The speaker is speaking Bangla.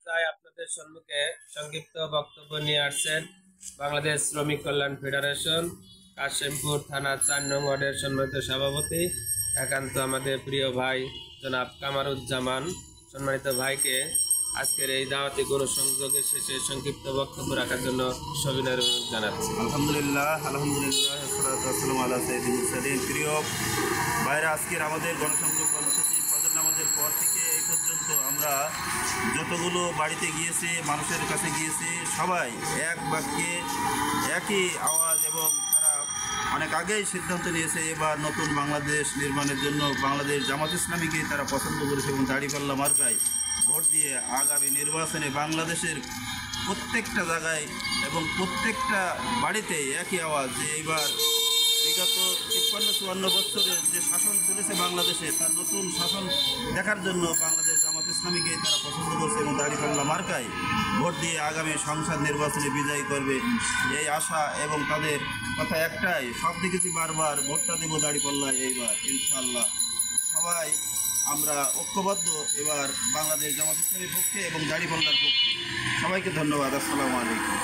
অবস্থায় আপনাদের সম্মুখে সংক্ষিপ্ত বক্তব্য নিয়ে আসছেন বাংলাদেশ শ্রমিক কল্যাণ ফেডারেশন কাশিমপুর থানা ৪ নং ওয়ার্ডের সম্মানিত সভাপতি একান্ত আমাদের প্রিয় ভাই জনাব কামারুজ্জামান। সম্মানিত ভাইকে আজকের এই দাওয়াতি গণসংযোগের শেষে সংক্ষিপ্ত বক্তব্য রাখার জন্য সবিনয় অনুরোধ জানাচ্ছি। আলহামদুলিল্লাহ আসসালামু আলা সাইয়্যিদিল মুরসালিন। প্রিয় ভাইরা, আজকের আমাদের গণসংযোগ কর্মসূচি ফজর নামাজের পর থেকে এই পর্যন্ত আমরা যতগুলো বাড়িতে গিয়েছি, মানুষের কাছে গিয়েছি, সবাই এক বাক্যে একই আওয়াজ এবং তারা অনেক আগেই সিদ্ধান্ত নিয়েছে এবার নতুন বাংলাদেশ নির্মাণের জন্য বাংলাদেশ জামাত ইসলামীকে তারা পছন্দ করেছে এবং দাঁড়িপাল্লা মার্কায় ভোট দিয়ে আগামী নির্বাচনে বাংলাদেশের প্রত্যেকটা জায়গায় এবং প্রত্যেকটা বাড়িতে একই আওয়াজ যে এইবার বিগত ৫৩-৫৪ বছরের যে শাসন চলেছে বাংলাদেশে তার নতুন শাসন দেখার জন্য বাংলাদেশ জামাত ইসলামীকে তারা পছন্দ করছে এবং দাঁড়িপাল্লা মার্কায় ভোট দিয়ে আগামী সংসদ নির্বাচনে বিজয়ী করবে এই আশা এবং তাদের কথা একটাই, সব দেখেছি বারবার ভোটটা দেবো দাঁড়িপাল্লায় এইবার ইনশাআল্লাহ। সবাই আমরা ঐক্যবদ্ধ এবার বাংলাদেশ জামাত ইসলামীর পক্ষে এবং দাঁড়িপাল্লার পক্ষে। সবাইকে ধন্যবাদ। আসসালামু আলাইকুম।